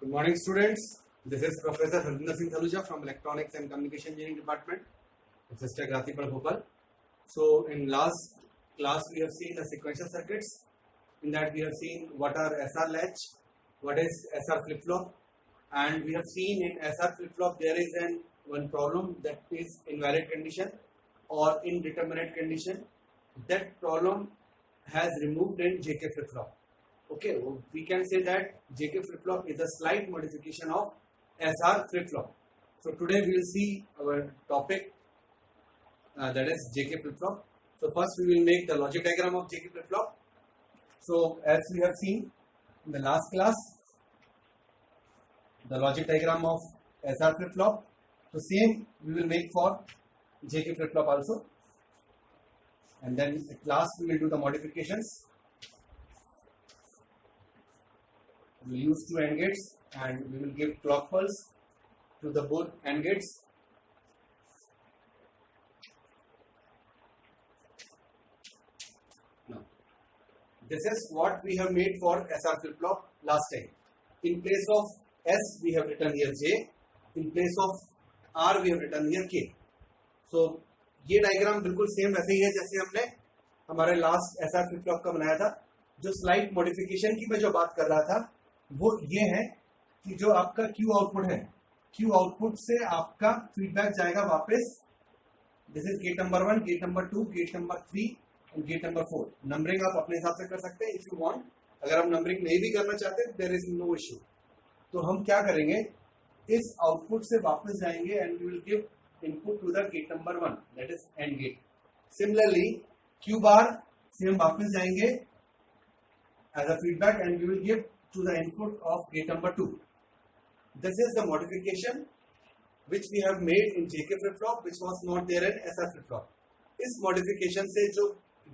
Good morning, students. This is Professor Harvinder Singh Thaluja from Electronics and Communication Engineering Department, Sister Gratipur Bhopal. So, in last class, we have seen the sequential circuits. In that, we have seen what are SR latch, what is SR flip flop, and we have seen in SR flip flop there is one problem, that is invalid condition or indeterminate condition. That problem has removed in JK flip flop. Okay, we can say that JK flip flop is a slight modification of SR flip flop. So today we will see our topic, that is JK flip flop. So first we will make the logic diagram of JK flip flop. So as we have seen in the last class, the logic diagram of SR flip flop. So same we will make for JK flip flop also. And then in the class we will do the modifications. We will use two AND gates and we will give clock pulse to the both AND gates. Now, this is what we have made for SR flip flop last time. In place of S, we have written here J. In place of R, we have written here K. So, ये diagram बिल्कुल same वैसे ही है जैसे हमने हमारे last SR flip flop का बनाया था. जो स्लाइट मॉडिफिकेशन की मैं जो बात कर रहा था वो ये है कि जो आपका Q आउटपुट है, Q आउटपुट से आपका फीडबैक जाएगा वापस. This is gate number 1, gate number 2, gate number 3 और गेट नंबर 4. नंबरिंग आप अपने हिसाब से कर सकते हैं इफ यू वांट. अगर आप नंबरिंग नहीं भी करना चाहते देयर इज नो इश्यू. तो हम क्या करेंगे, इस आउटपुट से वापस जाएंगे and we will give input to the gate number 1, that is and gate. Similarly Q bar से हम वापस जाएंगे as a feedback and we will give to the input of gate number 2. This is the modification which we have made in JK flip flop, which was not there in SR flip flop. इस modification से जो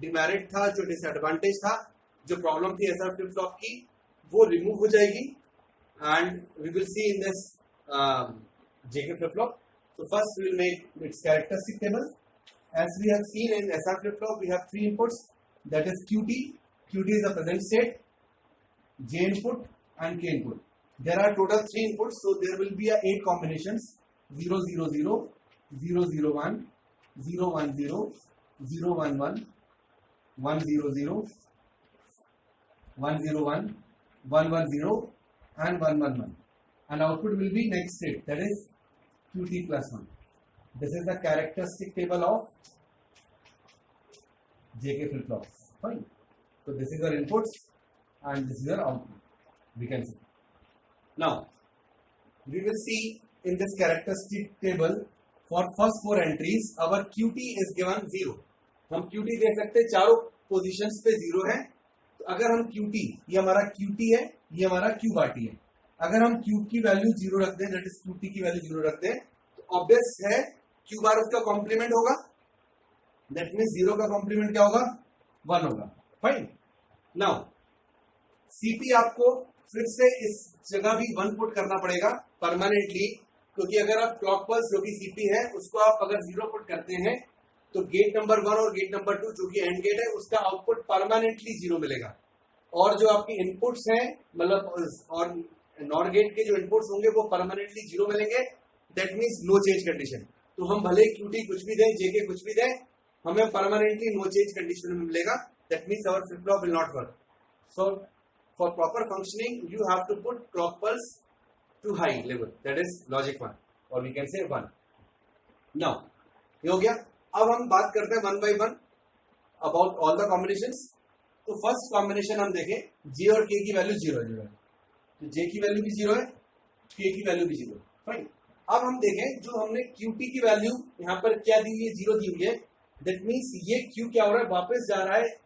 demerit था, जो disadvantage था, जो problem थी SR flip flop की, वो remove हो जाएगी and we will see in this JK flip flop. So first we will make its characteristic table. As we have seen in SR flip flop, we have three inputs, that is QT. QT is the present state, J input and K input. There are total 3 inputs, so there will be 8 combinations: 0 0 0, 0 0 1, 0 1 0, 0 1 1, 1 0 0, 1 0 1, 1 1 0 and 1 1 1. And output will be next state, that is QT plus 1. This is the characteristic table of JK flip flop. Fine. So this is our inputs and this is your output, we can see. Now, we will see in this characteristic table for first 4 entries, our QT is given 0. हम QT दे सकते हैं, चारों positions पे 0 है. तो अगर हम QT, ये हमारा QT है, ये हमारा Q bar T है. अगर हम Q की वैल्यू 0 रख दें, दैट इज QT की वैल्यू 0 रख दें, तो ऑब्वियस है Q bar उसका कॉम्प्लीमेंट होगा. दैट मीन्स 0 का कॉम्प्लीमेंट क्या होगा, 1 होगा. फाइन. नाउ CP आपको फिर से इस जगह भी 1 पुट करना पड़ेगा परमानेंटली, क्योंकि अगर आप क्लॉक पल्स जो कि CP है उसको आप अगर 0 पुट करते हैं तो गेट नंबर 1 और गेट नंबर 2 जो कि एंड गेट है उसका आउटपुट परमानेंटली 0 मिलेगा. और जो आपकी इनपुट्स हैं, मतलब और नॉर गेट के जो इनपुट्स होंगे वो परमानेंटली 0 मिलेंगे. That means no change condition. तो हम भले QT कुछ भी दें, JK कुछ भी दें, हमें परमानेंटली नो चेंज कंडीशन में मिलेगा. That means our flip flop will not work. So for proper functioning, you have to put clock pulse to high level, that is logic 1, or we can say 1. Now, ये हो गया. अब हम बात करते हैं 1 by 1 about all the combinations. तो first combination हम देखें, J और K की वैल्यू 0 है. तो J की वैल्यू भी 0 है, K की वैल्यू भी 0 है. फाइन. अब हम देखें जो हमने QT की वैल्यू यहाँ पर क्या दी हुई है, 0 दी हुई है. दैट मीन्स ये Q क्या हो रहा है, वापस जा रहा है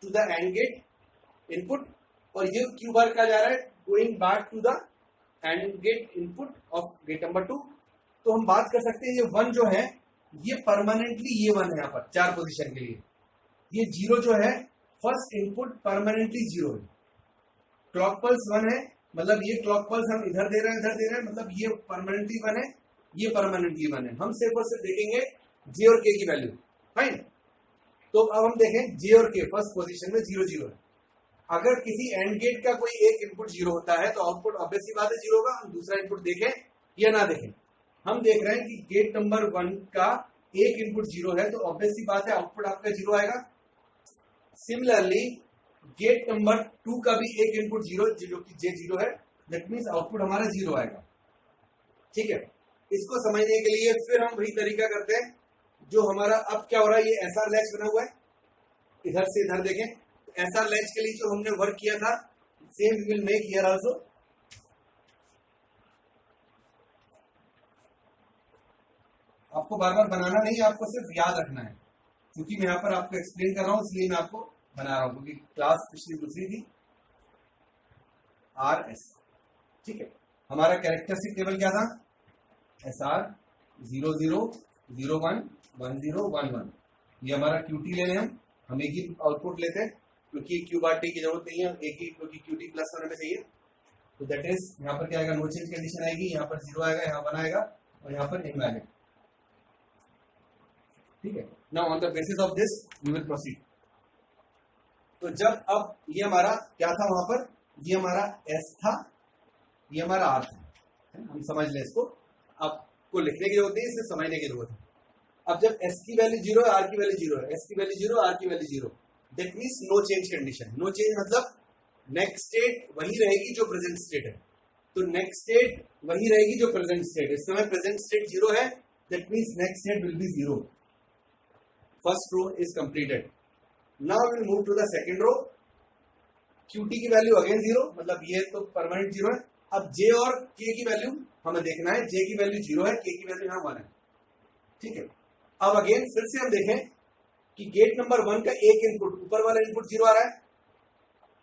to the and gate input, और ये Q बार क्या जा रहा है, going back to the and gate input of gate number 2. तो हम बात कर सकते हैं ये 1 जो है ये परमानेंटली ये 1 है यहाँ पर 4 पोजीशन के लिए. ये 0 जो है फर्स्ट इनपुट परमानेंटली 0 है. क्लॉक पल्स 1 है, मतलब ये क्लॉक पल्स हम इधर दे रहे हैं, इधर दे रहे हैं, मतलब ये परमानेंटली 1 है, ये परमानेंटली 1 है. हम सिर्फ और सिर्फ देखेंगे J और K की वैल्यू. फाइन. तो अब हम देखें J और K फर्स्ट पोजीशन में 0 0 है. अगर किसी एंड गेट का कोई एक इनपुट जीरो होता है तो आउटपुट ऑब्वियसली बात है जीरो होगा। हम दूसरा इनपुट देखें या ना देखें, हम देख रहे हैं कि गेट नंबर 1 का एक इनपुट जीरो है तो ऑब्वियसली बात है आउटपुट आपका जीरो आएगा। सिमिलरली गेट नंबर 2 का भी एक इनपुट जीरो जो कि जे जीरो है, दैट मीन्स आउटपुट हमारा जीरो आएगा। ठीक है, इसको समझने के लिए फिर हम वही तरीका करते हैं जो हमारा अब क्या हो रहा है, ये एसआर लैच बना हुआ है, इधर से इधर देखें। एसआर लैच के लिए जो हमने वर्क किया था same we will make here also. आपको बार बार बनाना नहीं, आपको सिर्फ याद रखना है, क्योंकि मैं यहाँ पर आपको एक्सप्लेन कर रहा हूं इसलिए मैं आपको बना रहा हूं, क्योंकि क्लास पिछली दूसरी थी। आर एस, ठीक है, हमारा कैरेक्टरिस्टिक टेबल क्या था, एस आर 0 0 0 1 1 0 1 1। ये हमारा क्यूटी ले लें, हम एक ही आउटपुट लेते हैं क्योंकि क्यू बार टी की जरूरत नहीं है, एक ही, क्योंकि क्यूटी प्लस होने में चाहिए। तो दैट इज यहाँ पर क्या आएगा, नो चेंज कंडीशन आएगी, यहाँ पर जीरो आएगा, यहाँ 1 आएगा और यहाँ पर इनवैलिड। ठीक है, now on the basis of this we will proceed. तो जब अब ये हमारा क्या था वहां पर, ये हमारा एस था, ये हमारा आर था, हम समझ लें इसको, आपको लिखने की जरूरत नहीं, इसे समझने की जरूरत है। अब जब एस की वैल्यू जीरो है, आर की वैल्यू जीरो है, एस की वैल्यू जीरो, आर की value zero, that means no change condition. No change मतलब नेक्स्ट स्टेट वही रहेगी जो प्रेजेंट स्टेट है, तो नेक्स्ट स्टेट वही रहेगी जो प्रेजेंट स्टेट। इस समय प्रेजेंट स्टेट जीरो है, that means next state will be zero. First row is completed. Now will move to the second row. QT की वैल्यू अगेन जीरो, मतलब ये तो परमानेंट जीरो है। अब जे और के की वैल्यू हमें देखना है, जे की वैल्यू जीरो है, के की वैल्यू यहाँ 1 है। ठीक है, अब अगेन फिर से हम देखें कि गेट नंबर 1 का एक इनपुट, ऊपर वाला इनपुट जीरो आ रहा है,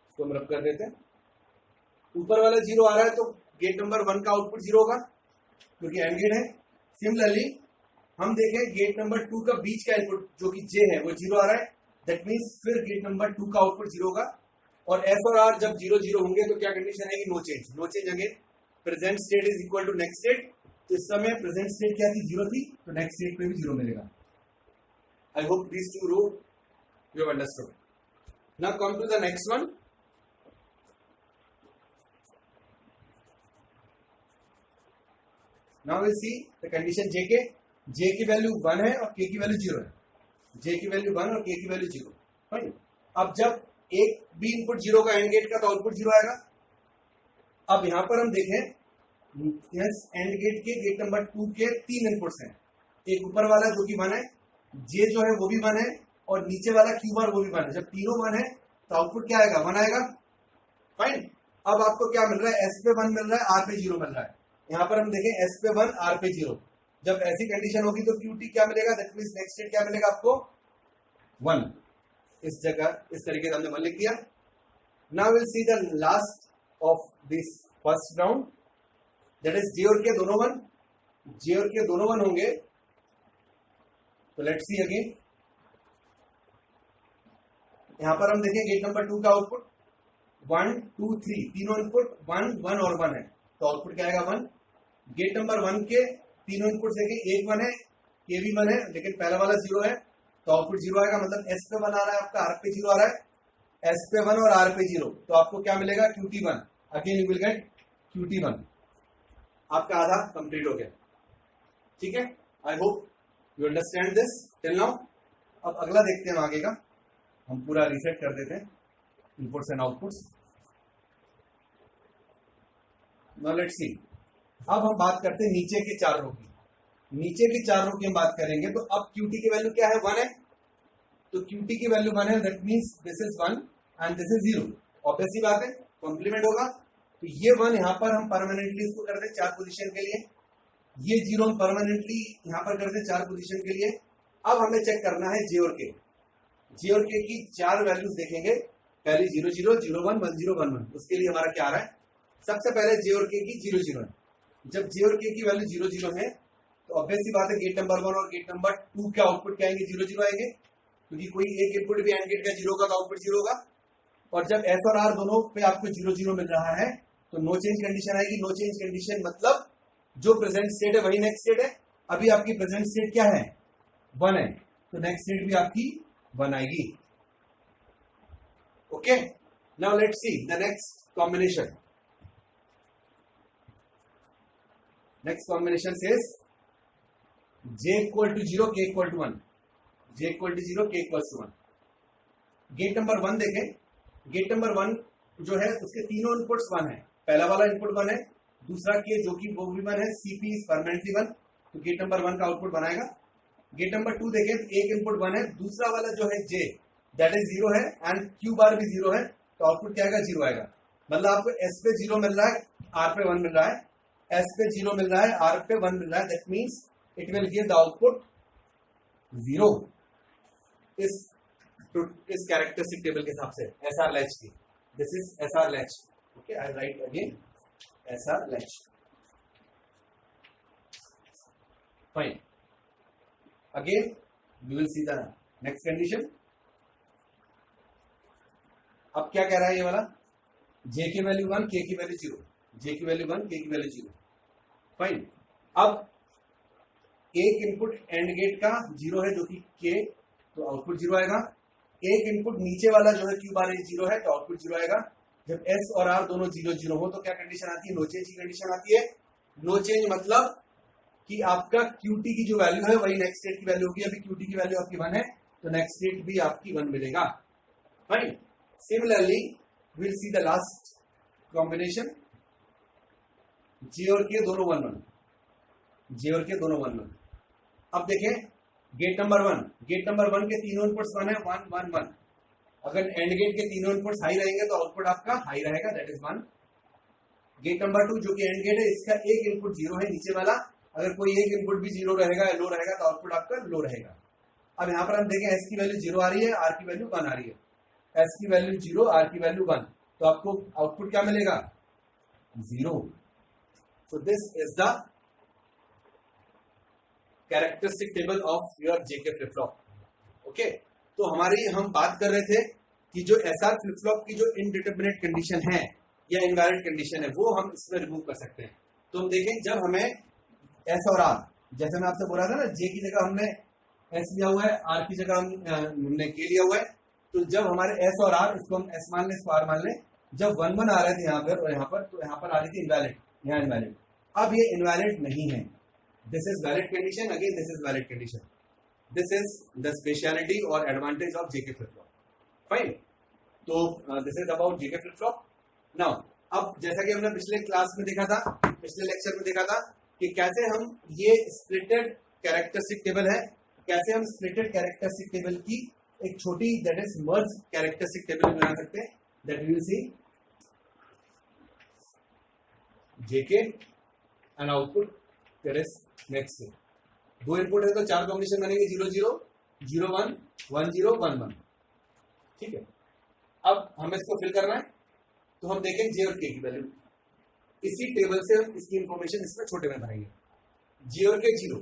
इसको हम रब कर देते हैं। ऊपर वाला जीरो आ रहा है तो गेट नंबर 1 का आउटपुट जीरो होगा क्योंकि एंड गेट है। सिमिलरली हम देखें गेट नंबर 2 का बीच का इनपुट जो कि जे है वो जीरो आ रहा है, दैट मीन्स फिर गेट नंबर 2 का आउटपुट जीरो होगा। और एस और आर जब जीरो जीरो होंगे तो क्या कंडीशन आएगी, no change. No change again present state is equal to next state. तो इस समय प्रेजेंट स्टेट क्या थी, जीरो थी, तो नेक्स्ट स्टेट पे भी जीरो मिलेगा। I hope these two row you have understood. Now come to the next one. Now we'll see the condition jk. j की वैल्यू 1 है और k की वैल्यू 0 है। j की वैल्यू 1 और k की वैल्यू 0। फाइन। अब जब एक भी इनपुट जीरो का एंड गेट का तो आउटपुट जीरो आएगा। अब यहां पर हम देखें, यस एंड गेट के गेट नंबर 2 के 3 इनपुट्स हैं। एक ऊपर वाला जो कि 1 है, जे जो है वो भी 1 है और नीचे वाला क्यू बार वो भी 1 है। जब तीनों 1 है तो आउटपुट क्या आएगा, 1 आएगा। फाइन। अब आपको क्या मिल रहा है, एस पे 1 मिल रहा है, आर पे 0 मिल रहा है। यहाँ पर हम देखें एस पे 1 आर पे 0। जब ऐसी कंडीशन होगी तो क्यूटी क्या मिलेगा, दैट मींस नेक्स्ट स्टेट क्या मिलेगा आपको, 1। इस जगह इस तरीके से हमने 1 लिख दिया। Now will see the last of this first round, that is J और के दोनों 1। जे और के दोनों 1 होंगे तो लेट्स सी अगेन। यहां पर हम देखें गेट नंबर 2 का आउटपुट 1 2 3, तीनों इनपुट 1 1 और 1 है, तो आउटपुट क्या आएगा 1। गेट नंबर 1 के तीनों इनपुट देखें, एक 1 है, ये भी 1 है, लेकिन पहला वाला 0 है तो आउटपुट 0 आएगा। मतलब एस पे 1 आ रहा है आपका, आर पे 0 आ रहा है। एस पे 1 और आर पे 0, तो आपको क्या मिलेगा, QT 1। Again you will get QT 1। आपका आधा कंप्लीट हो गया। ठीक है, I hope you understand this till now. अब अगला देखते हैं आगे का, हम पूरा रीसेट कर देते हैं inputs and outputs. Now let's see. अब हम बात करते हैं नीचे के 4 रो की। नीचे की 4 रो की हम बात करेंगे तो अब क्यूटी की वैल्यू क्या है, 1 है, तो क्यूटी की वैल्यू 1 है, that means this is 1 and this is 0। Obviously बात है, कॉम्प्लीमेंट होगा। तो ये 1 यहां पर हम परमानेंटली इसको कर दें 4 पोजीशन के लिए, ये 0 हम परमानेंटली यहां पर कर दें 4 पोजीशन के लिए। अब हमें चेक करना है जे और के। जे और के की 4 वैल्यूज देखेंगे, पहली 0 0 0 1 1 0 1 1। उसके लिए हमारा क्या आ रहा है, सबसे पहले जे और के की 0 0 है। जब जे और के की वैल्यू 0 0 है तो ऑब्वियसली बात है गेट नंबर 1 और गेट नंबर 2 के आउटपुट क्या आएंगे, 0 0 आएंगे, क्योंकि कोई एक इनपुट भी एंड गेट का 0 का आउटपुट 0 होगा। और जब एस और आर दोनों पे आपको 0 0 मिल रहा है तो नो चेंज कंडीशन आएगी। नो चेंज कंडीशन मतलब जो प्रेजेंट स्टेट है वही नेक्स्ट स्टेट है। अभी आपकी प्रेजेंट स्टेट क्या है, 1 है, तो नेक्स्ट स्टेट भी आपकी 1 आएगी। Okay, Now let's see the next combination. Next combination says j equal to 0, k equal to 1. j equal to 0, k equals to 1. Gate number 1 देखें. गेट नंबर 1 जो है उसके तीनों इनपुट्स 1 है. पहला वाला इनपुट 1 है, दूसरा के जो कि वो भी 1 है, cp इज परमानेंटली 1, तो गेट नंबर 1 का आउटपुट बनाएगा. गेट नंबर 2 देखें, एक इनपुट 1 है, दूसरा वाला जो है j दैट इज 0 है एंड q बार भी 0 है, तो आउटपुट क्या आएगा? 0 आएगा. मतलब आपको s पे 0 मिल रहा है, r पे 1 मिल रहा है. s पे 0 मिल रहा है, r पे 1 मिल रहा है, that means it will give the output 0. इस कैरेक्टरिस्टिक टेबल के हिसाब से SR लैच की. This is SR latch. Okay, I write again SR latch. Fine. Again we will see the next condition. अब क्या कह रहा है ये वाला? j की वैल्यू 1, k की वैल्यू 0. j की वैल्यू 1, k की वैल्यू 0. फाइन. अब एक इनपुट एंड गेट का 0 है जो कि k, तो आउटपुट 0 आएगा. एक इनपुट नीचे वाला जो है q बार 0 है, तो आउटपुट 0 आएगा. जब s और r दोनों 0 0 हो तो क्या कंडीशन आती है? नो चेंज की कंडीशन आती है. नो चेंज मतलब कि आपका qt की जो वैल्यू है वही नेक्स्ट स्टेट की वैल्यू होगी. अभी qt की वैल्यू आपकी 1 है, तो नेक्स्ट स्टेट भी आपकी 1 मिलेगा. Fine. Similarly will see the last combination. j और k दोनों 1 1. j और k दोनों 1 1. अब देखें गेट नंबर 1. गेट नंबर 1 के तीनों इनपुट्स 1 है, 1 1 1. अगर एंड गेट के तीनों इनपुट्स हाई रहेंगे तो आउटपुट आपका हाई रहेगा, दैट इज 1. गेट नंबर 2 जो कि एंड गेट है, इसका एक इनपुट 0 है नीचे वाला. अगर कोई एक इनपुट भी 0 रहेगा, लो रहेगा, तो आउटपुट आपका लो रहेगा. अब यहां पर हम देखें s की वैल्यू 0 आ रही है, r की वैल्यू 1 आ रही है. s की वैल्यू 0, r की वैल्यू 1, तो आपको आउटपुट क्या मिलेगा? 0. So this is the characteristic table of your JK flip flop. Okay, तो हमारी हम बात कर रहे थे कि जो एसआर फ्लिप फ्लॉप की जो इनडिटरमिनेट कंडीशन है या इनवैलिड कंडीशन है वो हम इसमें रिमूव कर सकते हैं. तो हम देखें जब हमें एस और आर, जैसे मैं आपसे बोल रहा था ना, जे की जगह हमने एस लिया हुआ है, आर की जगह हमने के लिया हुआ है. तो जब हमारे एस और आर, इसको हम एस मान लें, इसको आर मान लें, जब 1 1 आ रहे थे यहाँ पर और यहाँ पर, तो यहाँ पर आ रही थी इनवैलिड, यहाँ इनवैलिड. अब ये इनवैलिड नहीं है. This is valid condition. Again this is valid condition. This is the speciality और advantage of JK flip flop. Fine. तो this is about JK flip flop. Now अब जैसा कि हमने पिछले क्लास में देखा था, पिछले लेक्चर में देखा था कि कैसे हम ये स्प्लिटेड कैरेक्टरिस्टिक टेबल है, कैसे हम स्प्लिटेड कैरेक्टरिस्टिक टेबल की एक छोटी that is merge characteristic table बना सकते हैं. That we will see JK and output that is next. दो इनपुट है तो 4 कॉम्बिनेशन बनेंगे, 0 0 0 1 1 0 1 1. ठीक है. अब हमें इसको फिल करना है, तो हम देखें जे और के की वैल्यू. इसी टेबल से हम इसकी इंफॉर्मेशन इसमें छोटे में भरेंगे. जे और के 0,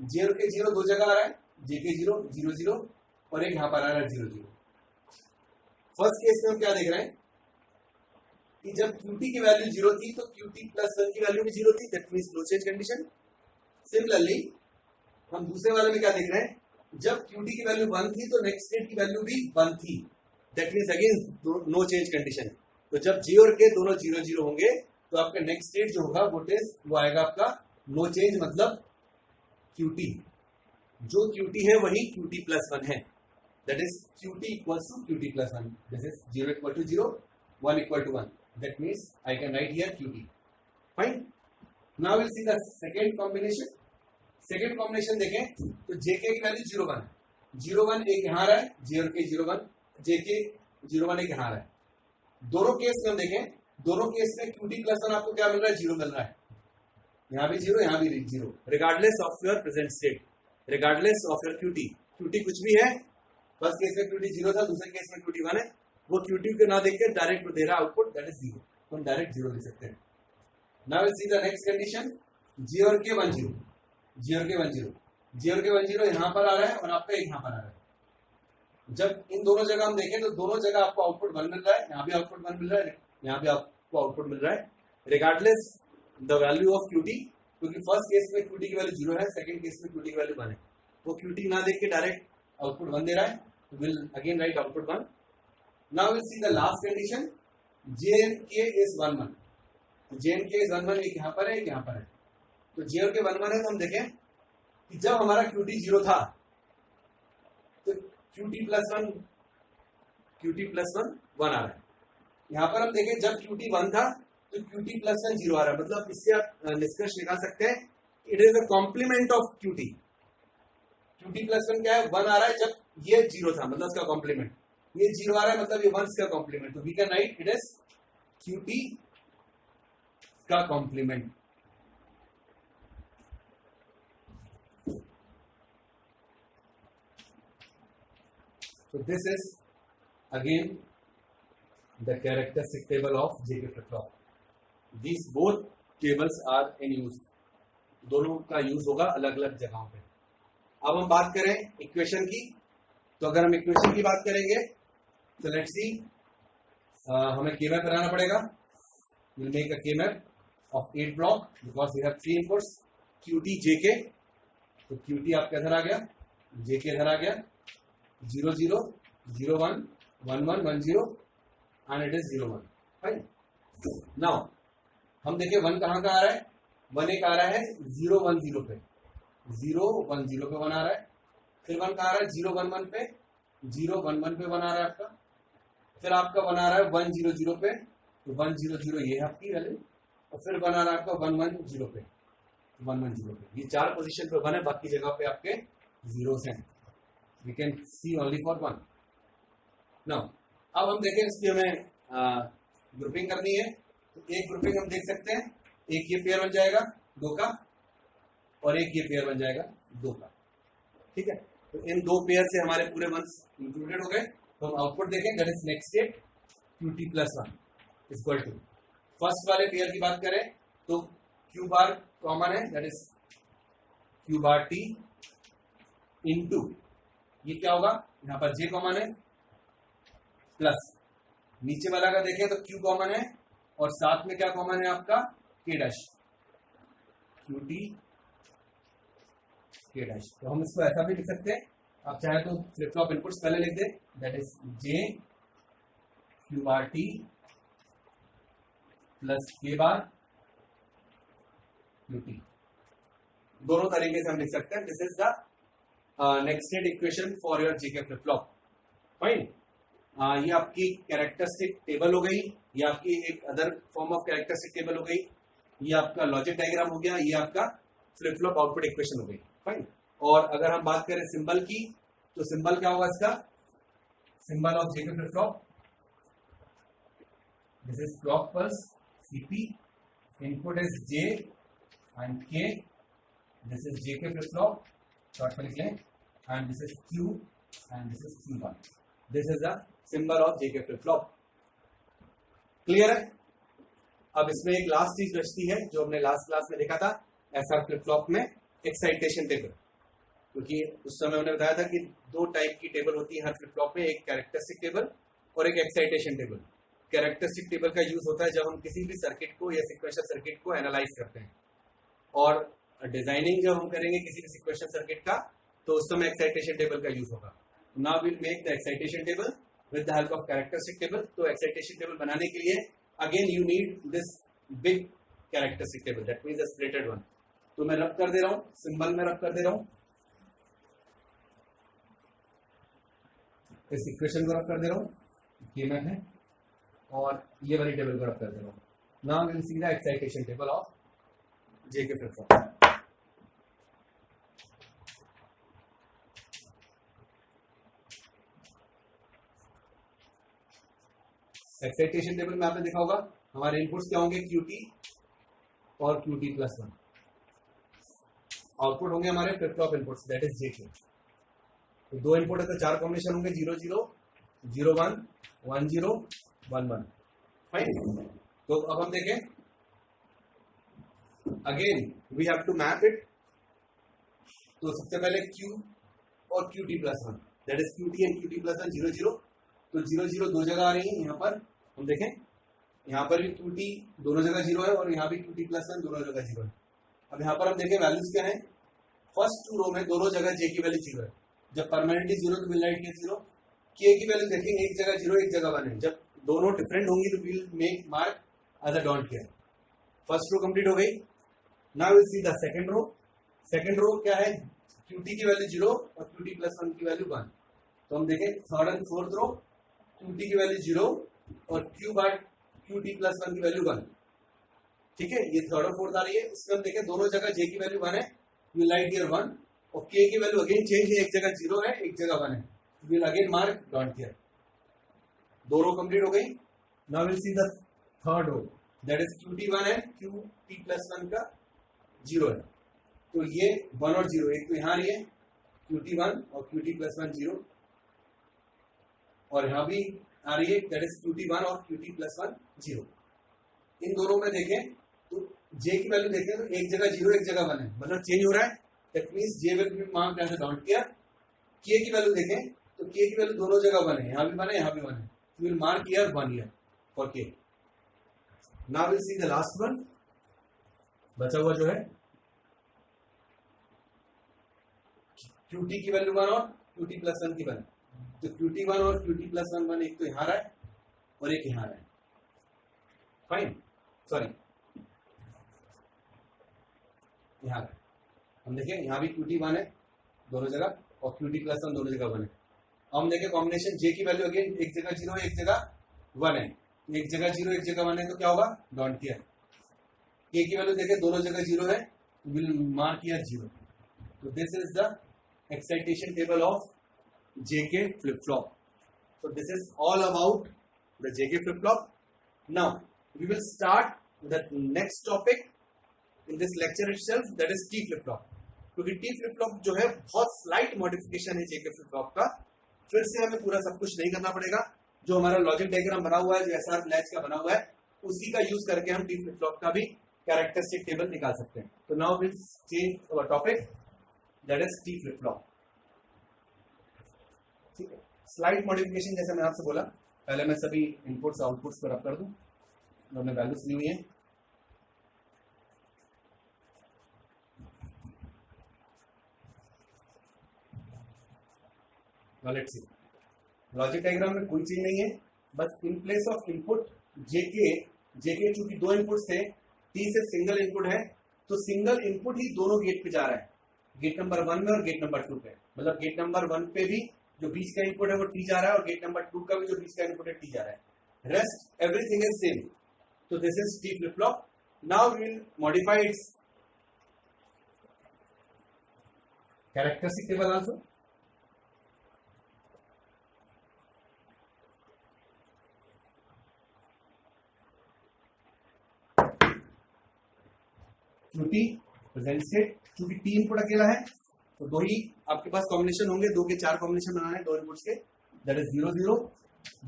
जे और के 0 दो जगह आ रहा है, जे के 0 0 0 और एक यहां पर आ रहा है 0 0. फर्स्ट केस में हम क्या देख रहे हैं कि जब QT की वैल्यू 0 थी तो QT प्लस 1 की वैल्यू भी 0 थी, that means no change condition. Similarly हम दूसरे वाले में क्या देख रहे हैं, जब QT की वैल्यू 1 थी तो नेक्स्ट स्टेट की वैल्यू भी 1 थी, that means again no change condition. तो जब J और K दोनों 0 0 होंगे तो आपका नेक्स्ट स्टेट जो होगा वो आएगा आपका नो चेंज, मतलब QT. जो QT है वही QT प्लस 1 है, that is QT equals to QT plus 1. This is 0 equal to 0, 1 equal to 1. That means I can write here QT. Fine. Now will see the second combination. Second combination देखें तो JK की value 0 1 है, 0 1 एक यहां आ रहा है, J और K 0 1, JK 0 1 एक यहां आ रहा है. दोनों केस में हम देखें, दोनों केस में QT प्लस 1 आपको क्या मिल रहा है? 0 मिल रहा है. यहां भी 0, यहां भी 0, regardless of your present state, regardless of your QT. QT कुछ भी है, फर्स्ट केस में QT 0 था, दूसरे केस में QT 1 है. वो QT को ना देख के डायरेक्ट दे रहा आउटपुट, दैट इज 0, तो हम डायरेक्ट 0 लिख सकते हैं. Now will see the next condition. J और K 1 0, J और K 1 0, J और K 1 0 यहां पर आ रहा है और आपका यहां पर आ रहा है. जब इन दोनों जगह हम देखें तो दोनों जगह आपको आउटपुट 1 मिल रहा है, यहाँ भी आउटपुट 1 मिल रहा है, यहाँ भी आपको आउटपुट मिल रहा है, regardless the value of QT. क्योंकि फर्स्ट केस में QT की वैल्यू 0 है, सेकंड केस में QT की वैल्यू 1 है. वो QT ना देख के डायरेक्ट आउटपुट 1 दे रहा है. Will again right output 1. Now will see the last condition, J and के इज 1 1। जे एंड के इज 1 1, एक यहाँ पर है, एक यहाँ पर है। तो जे और के 1 1 है, तो हम देखें कि जब हमारा QT 0 था तो QT + 1 1 आ रहा है। यहाँ पर हम देखें जब QT 1 था तो QT + 1 0 आ रहा है। मतलब इससे आप निष्कर्ष निकाल सकते हैं it is the complement of QT। QT + 1 क्या है, 1 आ रहा है जब ये 0 था, मतलब इसका कॉम्प्लीमेंट। ये 0 आ रहा है मतलब ये 1 का कॉम्प्लीमेंट। तो we can write it is QT का complement. So this is again the characteristic table of JK flip-flop. These both tables are in use. दोनों का यूज होगा अलग अलग जगहों पे। अब हम बात करें इक्वेशन की, तो अगर हम इक्वेशन की बात करेंगे तो लेट्स सी, हमें के मैप बनाना पड़ेगा। Will make a K map of 8 block because we have 3 inputs QT JK। तो QT आपका इधर आ गया, JK इधर आ गया, 0 0 0 1 1 1 1 0 and it is 0 1। Fine. Now हम देखें 1 कहाँ का आ रहा है, 1 एक आ रहा है 0 1 0 पे, 0 1 0 पे 1 आ रहा है। फिर 1 कहाँ आ रहा है 0 1 1 पे, 0 1 1 पे 1 आ रहा है आपका। फिर आपका 1 आ रहा है 1 0 0 पे, तो 1 0 0 ये है आपकी वैल्यू। और फिर 1 आ रहा है आपका 1 1 0 पे, 1 1 0 पे। ये 4 पोजीशन पे 1 है, बाकी जगह पे आपके जीरोस हैं। We can see only for 1। Now, अब हम देखें इसकी हमें ग्रुपिंग करनी है। तो एक ग्रुपिंग हम देख सकते हैं, एक ये पेयर बन जाएगा 2 का और एक ये पेयर बन जाएगा 2 का। ठीक है, तो इन 2 पेयर से हमारे पूरे वंस इंक्लूडेड हो गए। तो हम आउटपुट देखें, that is next state QT + 1 equal to, first वाले पेयर की बात करें तो Q बार कॉमन है, दैट इज Q बार T इनटू ये क्या होगा, यहाँ पर J कॉमन है प्लस नीचे वाला का देखें तो Q कॉमन है और साथ में क्या कॉमन है आपका K dash, QT K dash. तो हम इसको ऐसा भी लिख सकते हैं, आप चाहे तो फ्लिप फ्लॉप इनपुट्स पहले लिख दें, that is J Q bar T plus K bar QT। दोनों तरीके से हम लिख सकते हैं। This is the next state equation for your JK flip flop. Fine. ये आपकी कैरेक्टरिस्टिक टेबल हो गई, ये आपकी एक other form of characteristic table हो गई, ये आपका लॉजिक डायग्राम हो गया, ये आपका फ्लिप फ्लॉप आउटपुट इक्वेशन हो गई। फाइन। और अगर हम बात करें सिंबल की, तो सिंबल क्या होगा इसका, symbol of JK flip flop, this is clock pulse CP, input is J and K, this is JK flip flop, short में लिख लें, and this is Q and this is Q1। This is the symbol of JK flip flop. Clear है। अब इसमें एक last चीज बचती है जो हमने लास्ट क्लास में देखा था SR फ्लिप फ्लॉप में, एक्साइटेशन टेबल। क्योंकि उस समय हमने बताया था कि 2 टाइप की टेबल होती है हर फ्लिप फ्लॉप में, एक कैरेक्टरिस्टिक टेबल और एक एक्साइटेशन टेबल। कैरेक्टरिस्टिक टेबल का यूज होता है जब हम किसी भी सर्किट को या सिक्वेंशियल सर्किट को एनालाइज करते हैं, और डिजाइनिंग जब हम करेंगे किसी भी सिक्वेंशियल सर्किट का तो उस समय एक्साइटेशन टेबल का यूज होगा। Now will make the excitation table with the help of characteristic table. तो एक्साइटेशन टेबल बनाने के लिए again you need this big characteristic table, that means the splitted one. तो मैं रब कर दे रहा हूं, सिंबल में रब कर दे रहा हूं, इस इक्वेशन को रब कर दे रहा हूं, के मैप है, और ये वाली टेबल को रब कर दे रहा हूं। Now will see the excitation table of JK flip flop. Excitation table में आपने देखा होगा हमारे इनपुट्स क्या होंगे, QT और QT + 1। आउटपुट होंगे हमारे flip flop inputs, that is JK। तो 2 इनपुट है तो 4 कॉम्बिनेशन होंगे, 0 0 0 1 1 0 1 1। फाइन। तो अब हम देखें, again we have to map it. तो सबसे पहले Q और QT + 1, that is QT and QT + 1 0 0। तो 0 0 2 जगह आ रही है, यहाँ पर हम देखें, यहाँ पर भी QT दोनों जगह 0 है और यहाँ भी QT + 1 दोनों जगह 0 है। अब यहाँ पर हम देखें वैल्यूज क्या है, फर्स्ट 2 रो में दोनों जगह J की वैल्यू 0 है। जब परमानेंटली 0 तो विल राइट के 0, के की वैल्यू देखेंगे, एक जगह 0 एक जगह 1 है। जब दोनों डिफरेंट होंगी तो will make mark as a don't care. First row complete हो गई। Now will see the second row. Second row क्या है, QT की वैल्यू 0 और QT प्लस 1 की वैल्यू 1। तो हम देखें third and fourth row, QT की वैल्यू 0 और Q बार QT प्लस 1 की वैल्यू 1। ठीक है, ये थर्ड और फोर्थ आ रही है। इसमें हम देखें दोनों जगह J की वैल्यू 1 है, विल राइट हियर 1, और K की वैल्यू अगेन चेंज है, एक जगह 0 है एक जगह 1 है, will again mark don't care. दो रो कंप्लीट हो गई। Now will see the third row, that is QT 1 है, QT प्लस 1 का 0 है। तो ये 1 और 0, एक तो यहाँ रही है QT 1 और QT प्लस 1 0, और यहाँ भी आ रही है दैट इज QT 1 और QT प्लस 1 0। इन दोनों में देखें तो J की वैल्यू देखें तो एक जगह 0 एक जगह 1 है, मतलब चेंज हो रहा है, that means J will be marked as a don't care. K की वैल्यू देखें तो K की वैल्यू दोनों जगह 1 है, यहाँ भी 1 है यहाँ भी 1 है, will mark here 1 here for K। Now will see the last one, बचा हुआ जो है QT की वैल्यू 1 और QT प्लस 1 की 1। तो QT 1 और QT प्लस 1 एक तो यहाँ रहा है और एक यहाँ रहा है। फाइन, सॉरी यहाँ रहा है। हम देखें यहाँ भी QT 1 है दोनों जगह और QT प्लस 1 दोनों जगह 1 है। अब हम देखें कॉम्बिनेशन J की वैल्यू अगेन एक जगह 0 है एक जगह 1 है, एक जगह 0 एक जगह 1 है, तो क्या होगा डोंट केयर। K की वैल्यू देखें दोनों जगह 0 है, विल मार्क हियर 0। तो this is the excitation table of JK flip flop. So this is all about the JK flip flop. Now we will start the next topic in this lecture itself, that is T flip flop. क्योंकि T flip flop जो है बहुत slight modification है JK flip flop का, फिर से हमें पूरा सब कुछ नहीं करना पड़ेगा। जो हमारा लॉजिक डायग्राम बना हुआ है, जो SR लैच का बना हुआ है, उसी का यूज करके हम T flip flop का भी कैरेक्टरिस्टिक टेबल निकाल सकते हैं। तो now will change our topic, that is T flip flop। ठीक है, स्लाइड मॉडिफिकेशन जैसे मैंने आपसे बोला, पहले मैं सभी इनपुट्स आउटपुट्स पर रब कर दूं, हमने वैल्यूज ली हुई है। लेट्स सी, लॉजिक डायग्राम में कोई चीज नहीं है, बस इन प्लेस ऑफ इनपुट जेके चूंकि दो इनपुट्स थे, T से सिंगल इनपुट है, तो सिंगल इनपुट ही दोनों गेट पे जा रहा है, गेट नंबर 1 में और गेट नंबर 2 पे। मतलब गेट नंबर 1 पे भी जो बीच का इनपुट है वो T जा रहा है, और गेट नंबर 2 का भी जो बीच का इनपुट है T जा रहा है। Rest everything is same. तो this is T flip flop. Now we will modify its characteristic table also. QT present state, क्योंकि T इनपुट अकेला है तो दो ही आपके पास कॉम्बिनेशन होंगे, 2 के 4 कॉम्बिनेशन बनाने हैं दो इनपुट्स के, that is 0 0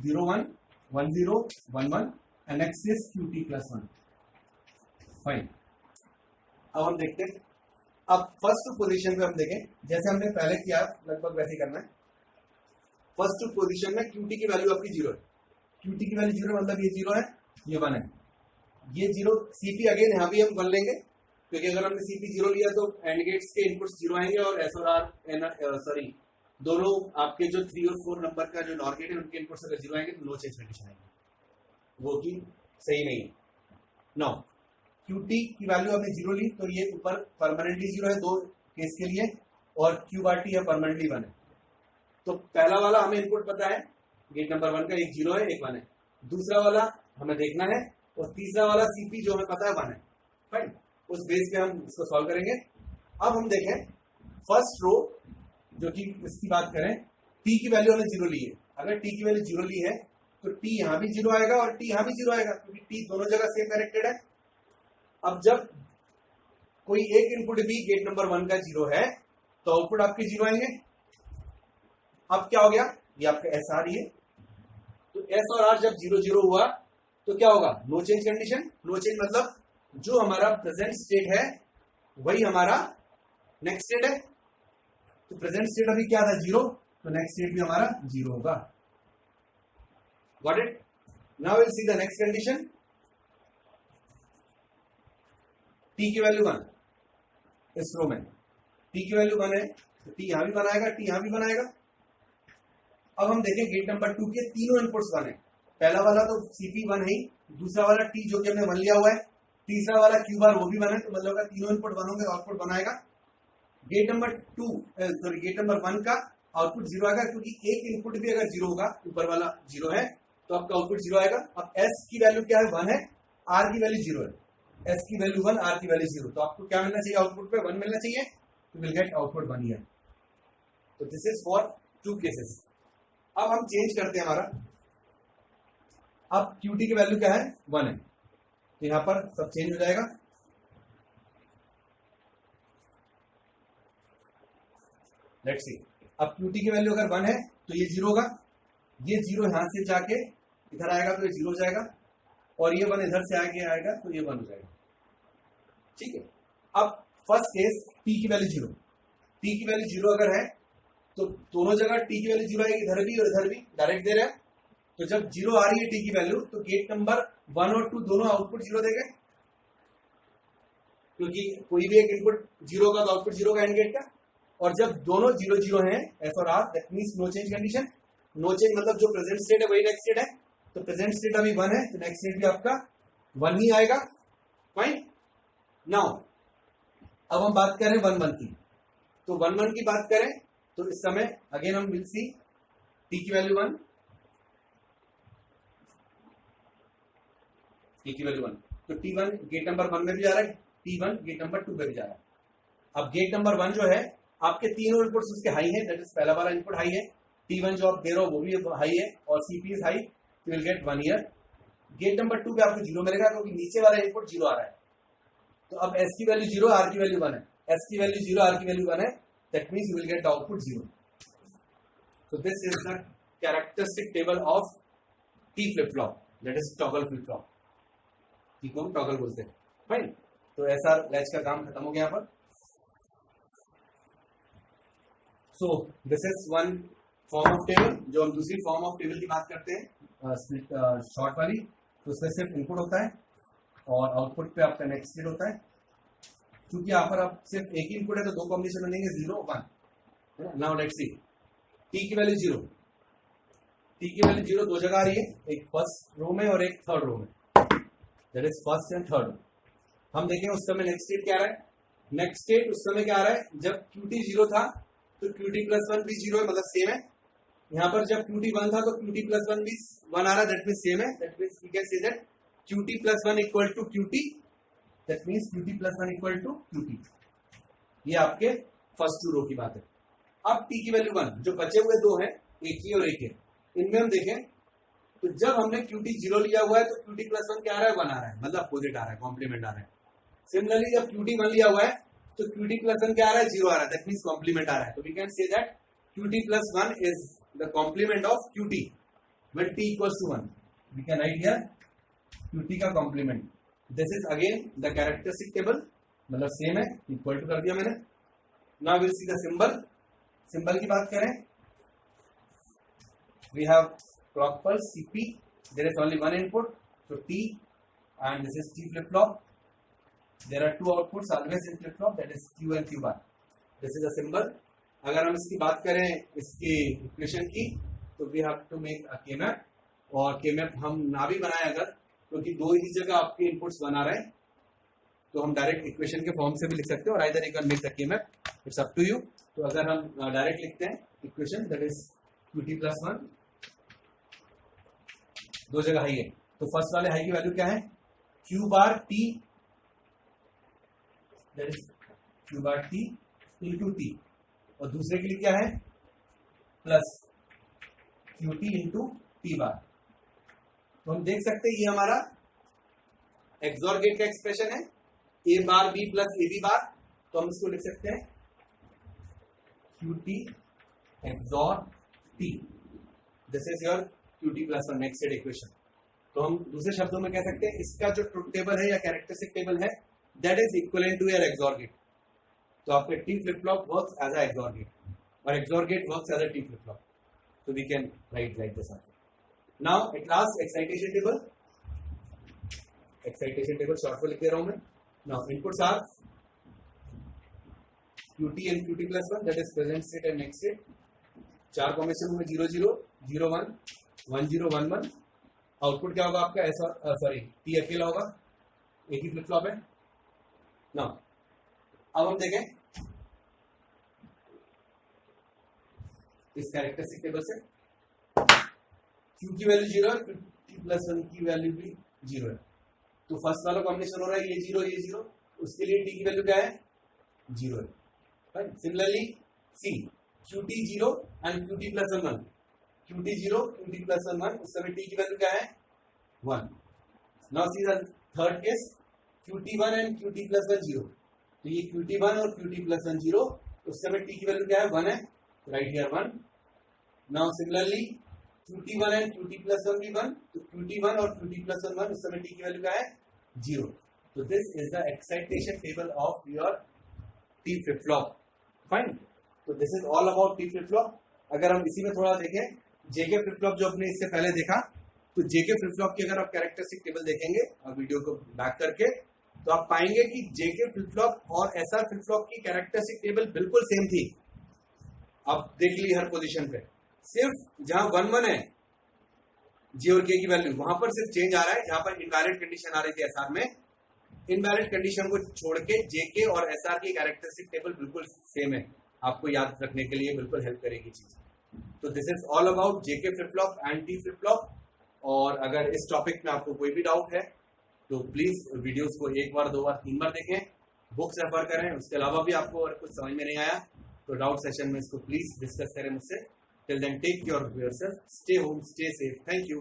0 1 1 0 1 1 and next is QT plus 1। Fine, अब हम देखते हैं, अब फर्स्ट पोजीशन पे हम देखें, जैसे हमने पहले किया लगभग वैसे ही करना है। फर्स्ट पोजीशन में QT की वैल्यू आपकी 0 है, QT की वैल्यू 0 मतलब ये 0 है ये 1 है, ये 0 CP अगेन यहाँ भी हम 1 लेंगे, क्योंकि अगर हमने CP 0 लिया तो एंड गेट्स के इनपुट्स 0 आएंगे, और S और R सॉरी दोनों आपके जो 3 और 4 नंबर का जो नॉर गेट है उनके इनपुट्स अगर 0 आएंगे तो नो चेंज कंडीशन आएगी, वो की सही नहीं है। नाउ QT की वैल्यू आपने 0 ली तो ये ऊपर परमानेंटली 0 है दो केस के लिए, और Q बार T है परमानेंटली 1 है। तो पहला वाला हमें इनपुट पता है गेट नंबर 1 का, एक 0 है एक 1 है, दूसरा वाला हमें देखना है, और तीसरा वाला CP जो हमें पता है 1 है। फाइन, उस बेस पे हम इसको सॉल्व करेंगे। अब हम देखें फर्स्ट रो जो कि इसकी बात करें, T की वैल्यू हमने 0 ली है, अगर T की वैल्यू 0 ली है तो T यहाँ भी 0 आएगा और T यहाँ भी 0 आएगा, क्योंकि T दोनों जगह सेम डायरेक्टेड है। अब जब कोई एक इनपुट भी गेट नंबर 1 का 0 है तो आउटपुट आपके 0 आएंगे। अब क्या हो गया, ये आपका SR ही है, तो S और R जब 0 0 हुआ तो क्या होगा, no change condition. No change मतलब जो हमारा प्रेजेंट स्टेट है वही हमारा नेक्स्ट स्टेट है। तो प्रेजेंट स्टेट अभी क्या था 0, तो नेक्स्ट स्टेट भी हमारा 0 होगा। Got it? Now will see the next condition, T की वैल्यू 1 इस रो में, T की वैल्यू 1 है तो T यहां भी बनाएगा, T यहां भी बनाएगा। अब हम देखें गेट नंबर 2 के तीनों इनपुट्स 1 है। पहला वाला तो CP 1 है, दूसरा वाला T जो कि हमने 1 लिया हुआ है, तीसरा वाला Q बार वो भी 1 है, तो मतलब का तीनों इनपुट 1 होंगे, आउटपुट 1 आएगा। गेट नंबर 1 का आउटपुट 0 आएगा, क्योंकि एक इनपुट भी अगर 0 होगा, ऊपर वाला 0 है, तो आपका आउटपुट 0 आएगा। अब S की वैल्यू क्या है, 1 है, R की वैल्यू 0 है। S की वैल्यू 1, R की वैल्यू 0, तो आपको क्या मिलना चाहिए आउटपुट पे, 1 मिलना चाहिए, तो विल गेट आउटपुट 1 हियर। तो दिस इज फॉर 2 केसेस। अब हम चेंज करते हैं हमारा, अब QT की वैल्यू क्या है, 1 है, तो यहां पर सब चेंज हो जाएगा। लेट्स सी, अब QT की वैल्यू अगर 1 है तो ये 0 होगा, ये 0 यहां से जाके इधर आएगा तो ये 0 हो जाएगा, और ये 1 इधर से आगे आएगा तो ये 1 हो जाएगा। ठीक है, अब फर्स्ट केस T की वैल्यू 0, T की वैल्यू 0 अगर है तो दोनों जगह T की वैल्यू 0 आएगी, इधर भी और इधर भी, डायरेक्ट दे रहे हैं। तो जब 0 आ रही है T की वैल्यू, तो गेट नंबर 1 और 2 दोनों आउटपुट 0 देंगे, क्योंकि कोई भी एक इनपुट 0 का तो आउटपुट 0 का एंड गेट का। और जब दोनों 0 0 हैं, S और R, that means no change condition. No change मतलब जो प्रेजेंट स्टेट है वही नेक्स्ट स्टेट है, तो प्रेजेंट स्टेट अभी 1 है, तो नेक्स्ट स्टेट भी आपका 1 ही आएगा। फाइन। नाउ अब हम बात करें 1 1 की, तो 1 1 की बात करें तो इस समय अगेन हम विल सी T की वैल्यू 1, T की वैल्यू 1, तो T1 गेट नंबर 1 में भी जा रहा है, T1 गेट नंबर 2 में भी जा रहा है। अब गेट नंबर 1 जो है, आपके तीनों इनपुट्स उसके हाई है, दैट इज पहला वाला इनपुट हाई है, T1 जो आप दे रहे हो वो भी हाई है, और CP is high, you will get 1 here. Gate number 2 पे आपको 0 मिलेगा, क्योंकि नीचे वाला इनपुट 0 आ रहा है। तो अब S की वैल्यू 0, R की वैल्यू 1 है, S की वैल्यू 0, R की वैल्यू 1 है, that means you will gate output 0। So this is the characteristic table of T flip flop, that is toggle flip flop, ठीक है, टॉगल बोलते हैं। फाइन, तो ऐसा लैच का काम खत्म हो गया यहाँ पर। So this is one form of table. जो हम दूसरी फॉर्म ऑफ टेबल की बात करते हैं, स्प्लिट शॉर्ट वाली, तो उसमें सिर्फ इनपुट होता है और आउटपुट पे आपका नेक्स्ट स्टेट होता है। क्योंकि यहाँ पर आप सिर्फ एक ही इनपुट है, तो दो कॉम्बिनेशन बनेंगे, 0 1। नाउ लेट्स सी, T की वैल्यू 0, T की वैल्यू 0 दो जगह आ रही है, एक फर्स्ट रो में और एक थर्ड रो में, that is first and third. हम देखें उस समय नेक्स्ट स्टेट क्या आ रहा है, नेक्स्ट स्टेट उस समय क्या आ रहा है, जब QT 0 था तो QT प्लस 1 भी 0 है, मतलब सेम है। यहाँ पर जब QT 1 था तो QT प्लस 1 भी 1 आ रहा है, दैट मींस सेम है, that means we can say that QT plus 1 equal to QT, that means QT plus 1 equal to QT। ये आपके फर्स्ट टू रो की बात है। अब T की वैल्यू 1, जो बचे हुए दो हैं, एक ही और एक है, इनमें हम देखें तो जब हमने QT 0 लिया हुआ है तो QT प्लस 1 क्या आ रहा है, 1 आ रहा है, मतलब अपोजिट आ रहा है, कॉम्प्लीमेंट आ रहा है। सिमिलरली जब QT 1 लिया हुआ है तो QT प्लस 1 क्या आ रहा है, 0 आ रहा है, दैट मींस कॉम्प्लीमेंट आ रहा है। तो we can say that QT plus 1 is the complement of QT when T equals to 1. We can write here QT का complement. This is again the characteristic table, मतलब सेम है, equal to कर दिया मैंने। Now will see the symbol. Symbol की बात करें, we have clock pulse CP, there is only one input, so T, and this is T flip flop. There are two outputs always in flip flop, that is Q and Q bar. This is a symbol. अगर हम इसकी बात करें इसकी equation की, तो we have to make a K-map, और K-map हम ना भी बनाए अगर, क्योंकि दो ही जगह आपके इनपुट्स बना रहे हैं, तो हम डायरेक्ट इक्वेशन के फॉर्म से भी लिख सकते हैं, और either you can make the K-map, it's up to you. तो अगर हम डायरेक्ट लिखते हैं equation, that is QT plus 1, दो जगह हाई है, तो फर्स्ट वाले हाई की वैल्यू क्या है, Q बार T, दैट इज Q bar T into T, और दूसरे के लिए क्या है, प्लस QT इंटू T बार। तो हम देख सकते हैं ये हमारा एक्सॉर गेट का एक्सप्रेशन है, A bar B plus AB बार, तो हम इसको लिख सकते हैं QT XOR T, this is your QT plus 1 next state equation. तो हम दूसरे शब्दों में कह सकते हैं इसका जो ट्रुथ टेबल है या कैरेक्टरिस्टिक टेबल है, that is equivalent to your XOR gate. तो आपके T flip flop works as a XOR gate, और XOR gate works as a T flip flop. So we can write like this also. Now at last excitation table. Excitation table short को लिख दे रहा हूं मैं। Now inputs are QT and QT plus 1, that is present state and next state. चार combination में 0 0, 0 1 1 0 1 1। Output क्या होगा आपका, एस और सॉरी टी अकेला होगा, एक ही फ्लिप फ्लॉप है ना। अब हम देखें इस कैरेक्टरिस्टिक टेबल से Q की वैल्यू 0 है, Q प्लस 1 की वैल्यू भी 0 है। तो फर्स्ट वाला कॉम्बिनेशन हो रहा है ये 0 ये 0, उसके लिए T की वैल्यू क्या है, 0 है। Right, similarly see QT 0 and QT plus 1 1, QT 0 QT plus 1 1, उस समय T की वैल्यू क्या है, 1। Now see the third case QT 1 and QT plus 1 0, तो ये QT 1 और QT प्लस 1 0, उस समय T की वैल्यू क्या है, 1 है, right here 1। Now similarly QT 1 and QT plus 1 भी 1, तो QT 1 और QT प्लस 1 1, उस समय T की वैल्यू क्या है, 0। तो this is the excitation table of your T flip flop. Fine, तो this is all about T flip flop. अगर हम इसी में थोड़ा देखें JK फ्लिप फ्लॉप जो आपने इससे पहले देखा, तो JK फ्लिप फ्लॉप की अगर आप कैरेक्टरिस्टिक टेबल देखेंगे और वीडियो को बैक करके, तो आप पाएंगे कि JK फ्लिप फ्लॉप और SR फ्लिप फ्लॉप की कैरेक्टरिस्टिक टेबल बिल्कुल सेम थी। आप देख ली हर पोजीशन पे, सिर्फ जहां 1 1 है J और K की वैल्यू, वहां पर सिर्फ चेंज आ रहा है। जहां पर इनवैलिड कंडीशन आ रही थी SR में, इनवैलिड कंडीशन को छोड़ के JK और SR की कैरेक्टरिस्टिक टेबल बिल्कुल सेम है। आपको याद रखने के लिए बिल्कुल हेल्प करेगी चीज। तो this is all about JK flip flop and T flip flop. और अगर इस टॉपिक में आपको कोई भी डाउट है तो प्लीज वीडियोस को 1 बार 2 बार 3 बार देखें, बुक्स रेफर करें। उसके अलावा भी आपको अगर कुछ समझ में नहीं आया तो डाउट सेशन में इसको प्लीज डिस्कस करें मुझसे। Till then take care of yourself, stay home, stay safe, thank you.